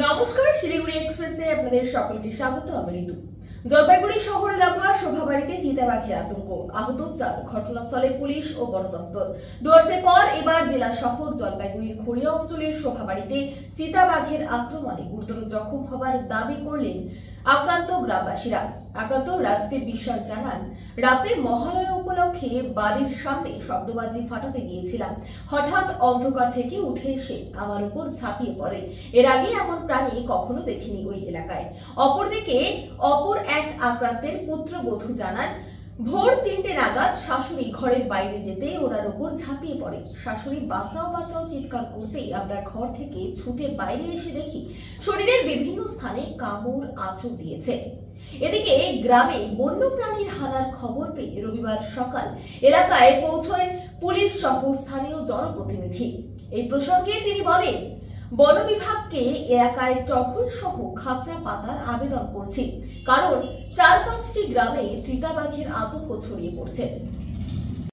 নমস্কার, শিলিগুড়ি এক্সপ্রেসে আপনাদের সকলকে স্বাগত। আমি ঋতু। জলপাইগুড়ি শহরে লাগোয়া শোভাবাড়িতে চিতাবাঘের আতঙ্ক, আহত 4। ঘটনাস্থলে পুলিশ ও বন দপ্তর। ডুয়ার্সের পর এবার জেলা শহর জলপাইগুড়ির খড়িয়া অঞ্চলের শোভাবাড়িতে চিতাবাঘের আক্রমণে গুরুতর জখম হবার দাবি করলেন আক্রান্ত গ্রামবাসীরা। আক্রান্ত রাজদীপ বিশ্বাস জানান, রাতে মহালয়া উপলক্ষে বাড়ির সামনে শব্দবাজি ফাটাতে গিয়েছিলাম। হঠাৎ অন্ধকার থেকে উঠে এসে আমার উপর ঝাঁপিয়ে পড়ে। এর আগে এমন প্রাণী কখনো দেখিনি ওই এলাকায়। অপরদিকে অপর এক আক্রান্তের পুত্রবধূ জানান, ভোর 3টে নাগাদ শাশুড়ি ঘরের বাইরে যেতে ওনার উপর ঝাঁপিয়ে পড়ে। শাশুড়ি বাঁচাও বাঁচাও চিৎকার করতেই আমরা ঘর থেকে ছুটে বাইরে এসে দেখি শরীরের বিভিন্ন স্থানে কামড় আঁচড় দিয়েছে। এদিকে গ্রামে বন্যপ্রাণীর হানার খবর পেয়ে রবিবার সকাল এলাকায় পৌঁছয় পুলিশ সহ স্থানীয় জনপ্রতিনিধি। এই প্রসঙ্গে তিনি বলেন, বন বিভাগকে এলাকায় টহল সহ খাঁচা পাতার আবেদন করছি, কারণ 4-5টি গ্রামে চিতাবাঘের আতঙ্ক ছড়িয়ে পড়ছে।